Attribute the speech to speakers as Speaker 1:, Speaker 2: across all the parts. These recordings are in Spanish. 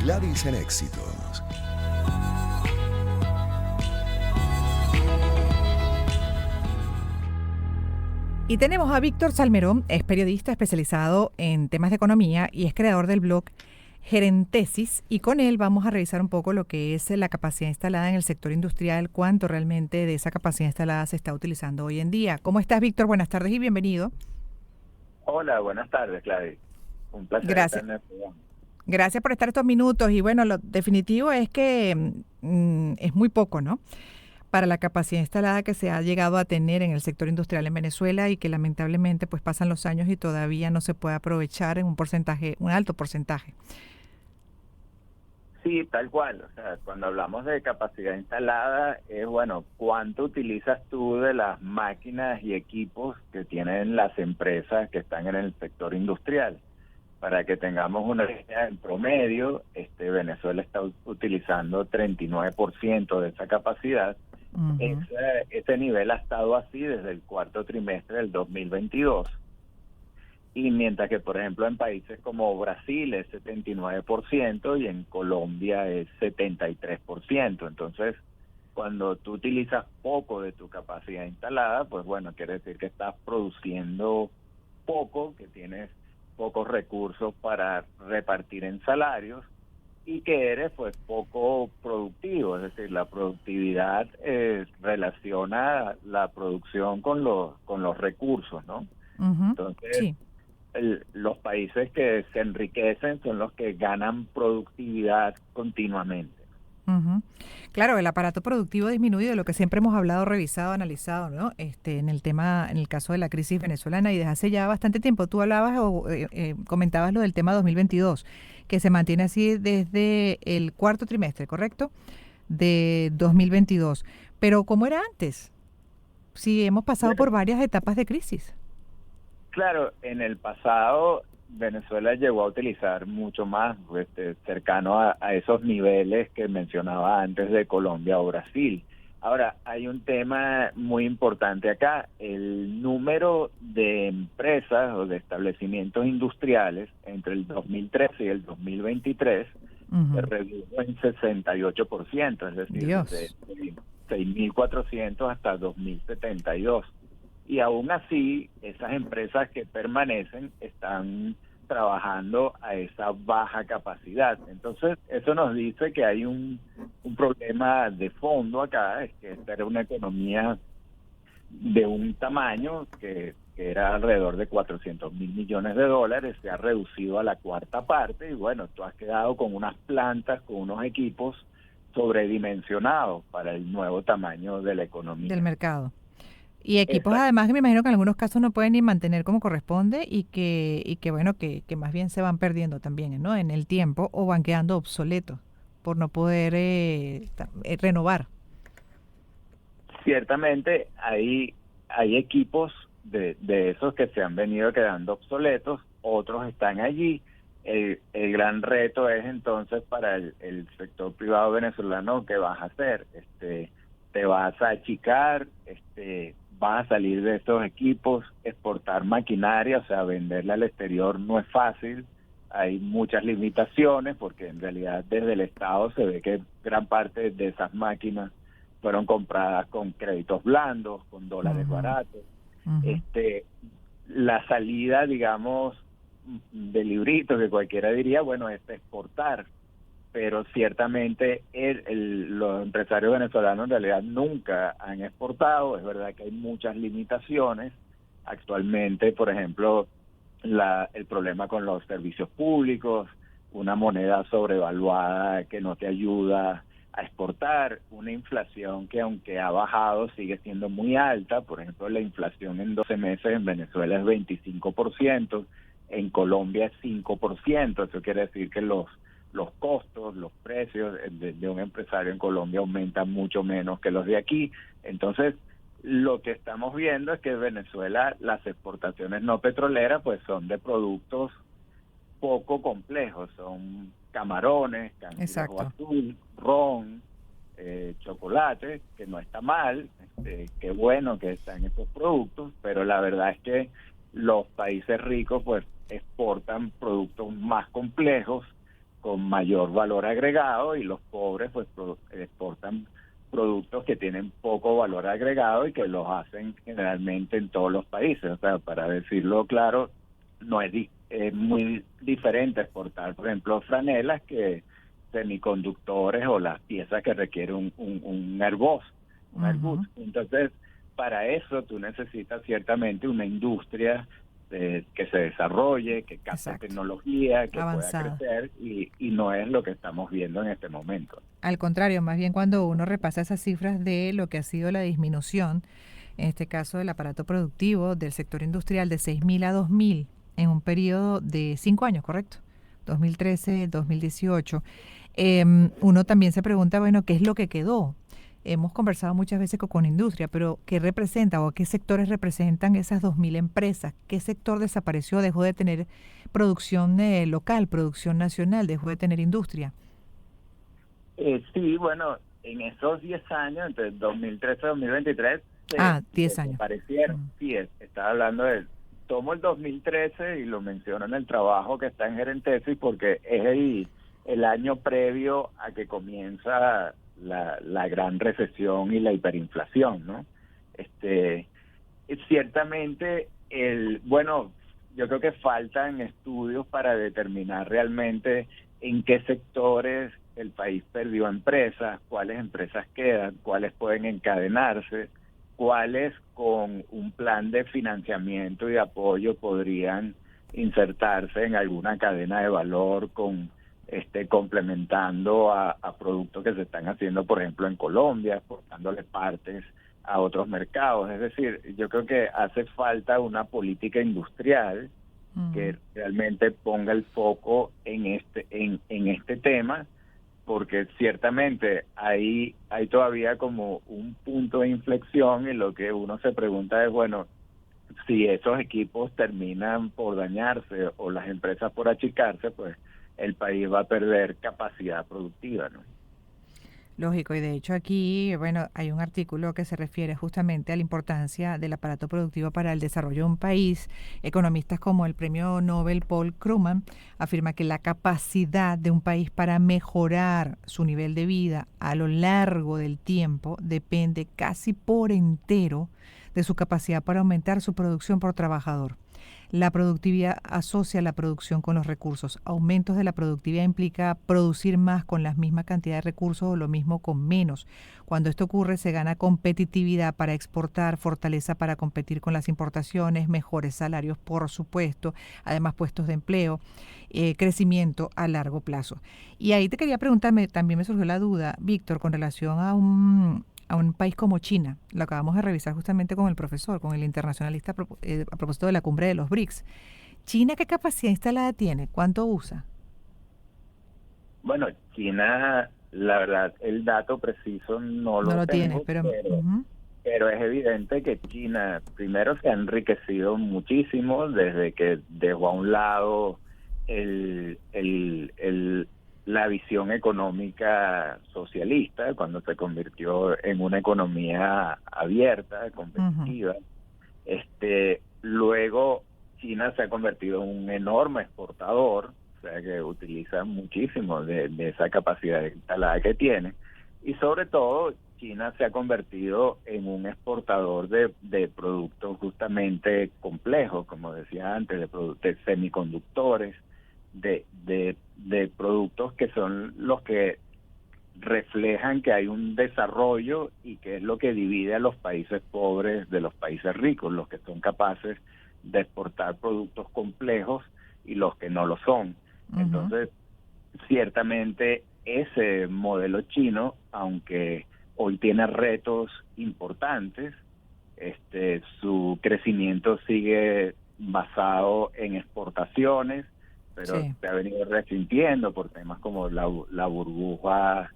Speaker 1: Gladys en Éxitos.
Speaker 2: Y tenemos a Víctor Salmerón, es periodista especializado en temas de economía y es creador del blog Gerentesis, y con él vamos a revisar un poco lo que es la capacidad instalada en el sector industrial, cuánto realmente de esa capacidad instalada se está utilizando hoy en día. ¿Cómo estás, Víctor? Buenas tardes y bienvenido.
Speaker 3: Hola, buenas tardes, Gladys. Un placer estar
Speaker 2: Gracias.
Speaker 3: en el programa.
Speaker 2: Gracias por estar estos minutos y bueno, lo definitivo es que es muy poco, ¿no? Para la capacidad instalada que se ha llegado a tener en el sector industrial en Venezuela y que lamentablemente pues pasan los años y todavía no se puede aprovechar en un porcentaje, un alto porcentaje.
Speaker 3: Sí, tal cual. O sea, cuando hablamos de capacidad instalada, es bueno, ¿cuánto utilizas tú de las máquinas y equipos que tienen las empresas que están en el sector industrial? Para que tengamos una idea, en promedio, Venezuela está utilizando 39% de esa capacidad.
Speaker 2: Ujú.
Speaker 3: Ese nivel ha estado así desde el cuarto trimestre del 2022. Y mientras que, por ejemplo, en países como Brasil es 79% y en Colombia es 73%. Entonces, cuando tú utilizas poco de tu capacidad instalada, pues bueno, quiere decir que estás produciendo poco, que tienes pocos recursos para repartir en salarios y que eres pues poco productivo. Es decir, la productividad relaciona la producción con los recursos, ¿no?
Speaker 2: Ujú.
Speaker 3: Entonces,
Speaker 2: Sí.
Speaker 3: los países que se enriquecen son los que ganan productividad continuamente.
Speaker 2: Ujú. Claro, el aparato productivo disminuido, de lo que siempre hemos hablado, revisado, analizado, ¿no? En el tema, en el caso de la crisis venezolana y desde hace ya bastante tiempo. Tú hablabas o comentabas lo del tema 2022, que se mantiene así desde el cuarto trimestre, ¿correcto? De 2022. Pero ¿cómo era antes? Sí, hemos pasado
Speaker 3: Bueno,
Speaker 2: por varias etapas de crisis.
Speaker 3: claro, en el pasado Venezuela llegó a utilizar mucho más, cercano a esos niveles que mencionaba antes de Colombia o Brasil. Ahora, hay un tema muy importante acá. El número de empresas o de establecimientos industriales entre el 2013 y el 2023 se
Speaker 2: Ujú.
Speaker 3: redujo en 68%, es decir, desde
Speaker 2: Dios.
Speaker 3: 6.400 hasta 2.072. Y aún así, esas empresas que permanecen están trabajando a esa baja capacidad. Entonces, eso nos dice que hay un problema de fondo acá, es que esta era una economía de un tamaño que era alrededor de 400.000 millones de dólares, se ha reducido a la cuarta parte y bueno, tú has quedado con unas plantas, con unos equipos sobredimensionados para el nuevo tamaño de la
Speaker 2: Del
Speaker 3: economía.
Speaker 2: mercado. Y equipos
Speaker 3: Exacto.
Speaker 2: además que me imagino que en algunos casos no pueden ni mantener como corresponde y que bueno, que más bien se van perdiendo también, ¿no? En el tiempo o van quedando obsoletos por no poder renovar.
Speaker 3: Ciertamente hay equipos de esos que se han venido quedando obsoletos, otros están allí. El gran reto es entonces para el sector privado venezolano, ¿qué vas a hacer? Te vas a achicar, vas a salir de estos equipos, exportar maquinaria, o sea, venderla al exterior no es fácil. Hay muchas limitaciones porque en realidad desde el Estado se ve que gran parte de esas máquinas fueron compradas con créditos blandos, con dólares
Speaker 2: Ujú.
Speaker 3: baratos.
Speaker 2: Ujú.
Speaker 3: Este, la salida, digamos, de librito que cualquiera diría, bueno, es exportar, pero ciertamente los empresarios venezolanos en realidad nunca han exportado. Es verdad que hay muchas limitaciones. Actualmente, por ejemplo, el problema con los servicios públicos, una moneda sobrevaluada que no te ayuda a exportar, una inflación que aunque ha bajado sigue siendo muy alta. Por ejemplo, la inflación en 12 meses en Venezuela es 25%, en Colombia es 5%. Eso quiere decir que los costos, los precios de un empresario en Colombia aumentan mucho menos que los de aquí. Entonces, lo que estamos viendo es que en Venezuela las exportaciones no petroleras pues son de productos poco complejos, son camarones, cangrejo
Speaker 2: Exacto.
Speaker 3: azul, ron, chocolate, que no está mal, qué bueno que están estos productos, pero la verdad es que los países ricos pues exportan productos más complejos con mayor valor agregado, y los pobres pues exportan productos que tienen poco valor agregado y que los hacen generalmente en todos los países. O sea, para decirlo claro, no es muy diferente exportar, por ejemplo, franelas que semiconductores o las piezas que requieren un Airbus, un Airbus. Entonces, para eso tú necesitas ciertamente una industria que se desarrolle, que capte tecnología, que
Speaker 2: avanzada,
Speaker 3: pueda crecer, y no es lo que estamos viendo en este momento.
Speaker 2: Al contrario, más bien cuando uno repasa esas cifras de lo que ha sido la disminución, en este caso del aparato productivo del sector industrial de 6.000 a 2.000 en un periodo de 5 años, ¿correcto? 2013, 2018. Uno también se pregunta, bueno, ¿qué es lo que quedó? Hemos conversado muchas veces con industria, pero ¿qué representa o qué sectores representan esas 2.000 empresas? ¿Qué sector desapareció, dejó de tener producción local, producción nacional, dejó de tener industria?
Speaker 3: Sí, bueno, en esos 10 años, entre 2013 y 2023,
Speaker 2: 10 años.
Speaker 3: desaparecieron. Sí, estaba hablando tomo el 2013 y lo menciono en el trabajo que está en Gerentesis porque es el año previo a que comienza la gran recesión y la hiperinflación, ¿no? Ciertamente, bueno, yo creo que faltan estudios para determinar realmente en qué sectores el país perdió empresas, cuáles empresas quedan, cuáles pueden encadenarse, cuáles con un plan de financiamiento y de apoyo podrían insertarse en alguna cadena de valor complementando a productos que se están haciendo, por ejemplo, en Colombia, exportándole partes a otros mercados. Es decir, yo creo que hace falta una política industrial que realmente ponga el foco en este tema, porque ciertamente hay todavía como un punto de inflexión, y lo que uno se pregunta es, bueno, si esos equipos terminan por dañarse o las empresas por achicarse, pues el país va a perder capacidad productiva, ¿no?
Speaker 2: Lógico, y de hecho aquí, bueno, hay un artículo que se refiere justamente a la importancia del aparato productivo para el desarrollo de un país. Economistas como el premio Nobel Paul Krugman afirma que la capacidad de un país para mejorar su nivel de vida a lo largo del tiempo depende casi por entero de su capacidad para aumentar su producción por trabajador. La productividad asocia la producción con los recursos. Aumentos de la productividad implica producir más con la misma cantidad de recursos o lo mismo con menos. Cuando esto ocurre, se gana competitividad para exportar, fortaleza para competir con las importaciones, mejores salarios, por supuesto, además puestos de empleo, crecimiento a largo plazo. Y ahí te quería preguntarme, también me surgió la duda, Víctor, con relación a un país como China. Lo acabamos de revisar justamente con el profesor, con el internacionalista, a propósito de la cumbre de los BRICS. ¿China qué capacidad instalada tiene? ¿Cuánto usa?
Speaker 3: Bueno, China, la verdad, el dato preciso no
Speaker 2: No
Speaker 3: lo
Speaker 2: lo tienes,
Speaker 3: tengo,
Speaker 2: pero
Speaker 3: pero es evidente que China primero se ha enriquecido muchísimo desde que dejó a un lado la visión económica socialista, cuando se convirtió en una economía abierta, competitiva. Luego China se ha convertido en un enorme exportador, o sea que utiliza muchísimo de esa capacidad instalada que tiene, y sobre todo China se ha convertido en un exportador de productos justamente complejos, como decía antes, de semiconductores, de productos que son los que reflejan que hay un desarrollo y que es lo que divide a los países pobres de los países ricos, los que son capaces de exportar productos complejos y los que no lo son. Entonces, ciertamente ese modelo chino, aunque hoy tiene retos importantes, su crecimiento sigue basado en exportaciones, pero se ha venido resintiendo por temas como la burbuja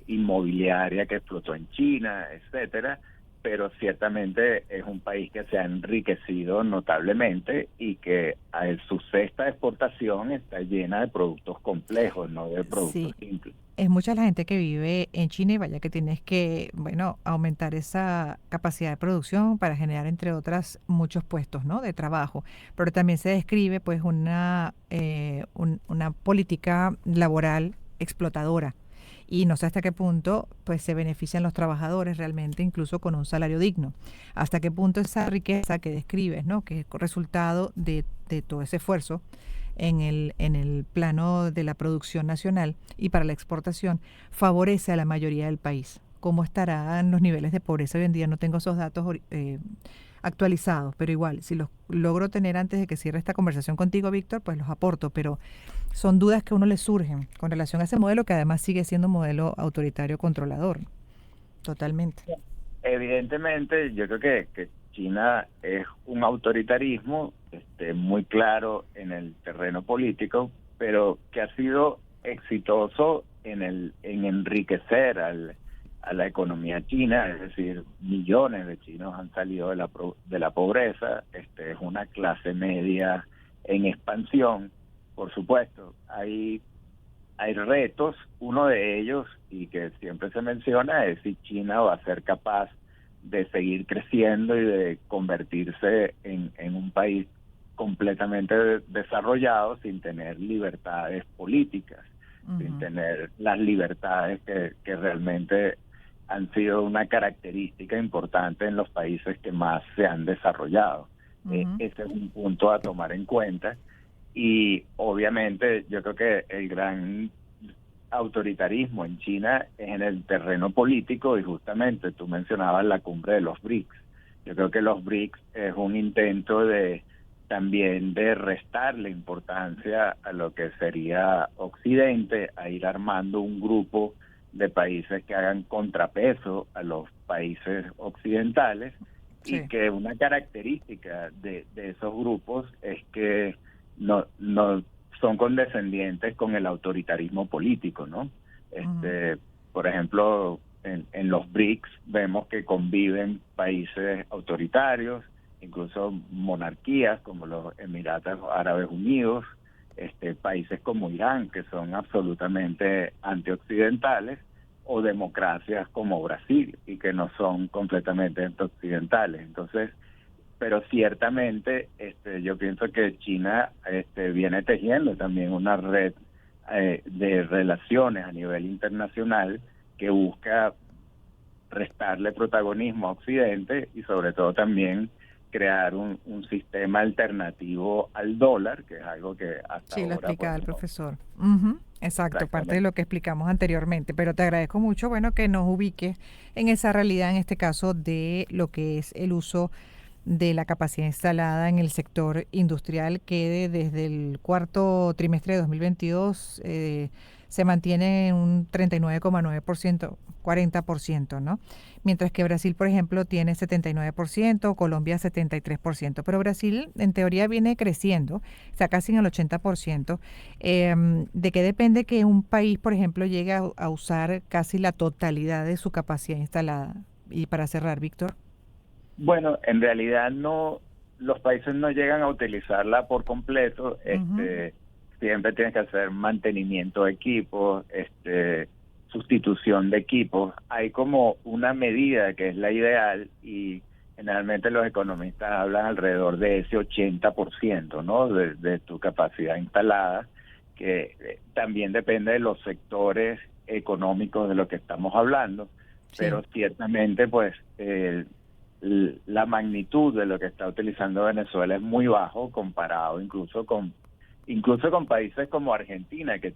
Speaker 3: inmobiliaria que explotó en China, etcétera, pero ciertamente es un país que se ha enriquecido notablemente y que su cesta de exportación está llena de productos complejos, no de productos
Speaker 2: Sí,
Speaker 3: simples.
Speaker 2: es mucha la gente que vive en China y vaya que tienes que, bueno, aumentar esa capacidad de producción para generar, entre otras, muchos puestos, ¿no? De trabajo. Pero también se describe, pues, una política laboral explotadora. Y no sé hasta qué punto, pues, se benefician los trabajadores realmente, incluso con un salario digno. Hasta qué punto esa riqueza que describes, ¿no? Que es resultado de todo ese esfuerzo en el plano de la producción nacional y para la exportación, favorece a la mayoría del país. ¿Cómo estarán los niveles de pobreza hoy en día? No tengo esos datos actualizados, pero igual, si los logro tener antes de que cierre esta conversación contigo, Víctor, pues los aporto, pero son dudas que a uno le surgen con relación a ese modelo que además sigue siendo un modelo autoritario controlador, totalmente.
Speaker 3: Evidentemente, yo creo que China es un autoritarismo muy claro en el terreno político, pero que ha sido exitoso en enriquecer a la economía china, es decir, millones de chinos han salido de la pobreza, es una clase media en expansión. Por supuesto, hay retos, uno de ellos, y que siempre se menciona, es si China va a ser capaz de seguir creciendo y de convertirse en un país completamente desarrollado sin tener libertades políticas, sin tener las libertades que realmente han sido una característica importante en los países que más se han desarrollado. Ese es un punto a tomar en cuenta. Y obviamente yo creo que el gran autoritarismo en China es en el terreno político y justamente tú mencionabas la cumbre de los BRICS. Yo creo que los BRICS es un intento también de restarle importancia a lo que sería Occidente, a ir armando un grupo de países que hagan contrapeso a los países occidentales. Sí. Y que una característica de esos grupos es que no son condescendientes con el autoritarismo político, ¿no? Por ejemplo, en los BRICS vemos que conviven países autoritarios, incluso monarquías como los Emiratos Árabes Unidos, países como Irán, que son absolutamente antioccidentales, o democracias como Brasil, y que no son completamente antioccidentales. Entonces, pero ciertamente yo pienso que China viene tejiendo también una red de relaciones a nivel internacional que busca restarle protagonismo a Occidente y sobre todo también crear un sistema alternativo al dólar, que es algo que hasta
Speaker 2: sí,
Speaker 3: ahora...
Speaker 2: lo explicaba el
Speaker 3: no.
Speaker 2: profesor. Exacto, parte de lo que explicamos anteriormente, pero te agradezco mucho, bueno, que nos ubiques en esa realidad, en este caso, de lo que es el uso de la capacidad instalada en el sector industrial, que desde el cuarto trimestre de 2022 se mantiene en un 39,9%, 40%, ¿no? Mientras que Brasil, por ejemplo, tiene 79%, Colombia 73%, pero Brasil en teoría viene creciendo, está casi en el 80%. ¿De qué depende que un país, por ejemplo, llegue a usar casi la totalidad de su capacidad instalada? Y para cerrar, Víctor.
Speaker 3: Bueno, en realidad no, los países no llegan a utilizarla por completo. Siempre tienes que hacer mantenimiento de equipos, sustitución de equipos. Hay como una medida que es la ideal y generalmente los economistas hablan alrededor de ese 80%, ¿no? De tu capacidad instalada, que también depende de los sectores económicos de lo que estamos hablando, sí. Pero ciertamente pues la magnitud de lo que está utilizando Venezuela es muy bajo comparado incluso con países como Argentina, que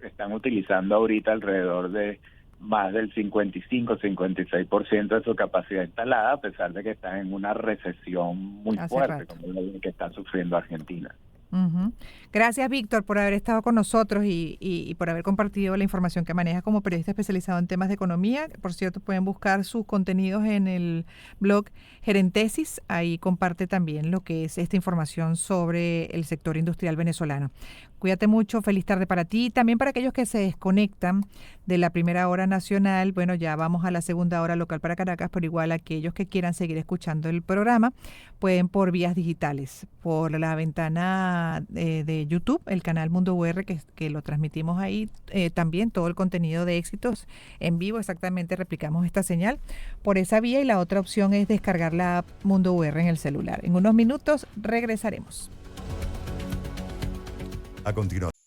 Speaker 3: están utilizando ahorita alrededor de más del 55-56% de su capacidad instalada, a pesar de que están en una recesión muy fuerte, como la que está sufriendo Argentina.
Speaker 2: Gracias, Víctor, por haber estado con nosotros y por haber compartido la información que maneja como periodista especializado en temas de economía. Por cierto, pueden buscar sus contenidos en el blog Gerentesis. Ahí comparte también lo que es esta información sobre el sector industrial venezolano. Cuídate mucho, feliz tarde para ti y también para aquellos que se desconectan de la primera hora nacional. Bueno, ya vamos a la segunda hora local para Caracas, pero igual aquellos que quieran seguir escuchando el programa pueden por vías digitales, por la ventana de YouTube, el canal Mundo UR, que lo transmitimos ahí, también todo el contenido de Éxitos en vivo, exactamente replicamos esta señal por esa vía, y la otra opción es descargar la app Mundo UR en el celular. En unos minutos regresaremos.
Speaker 1: A continuación.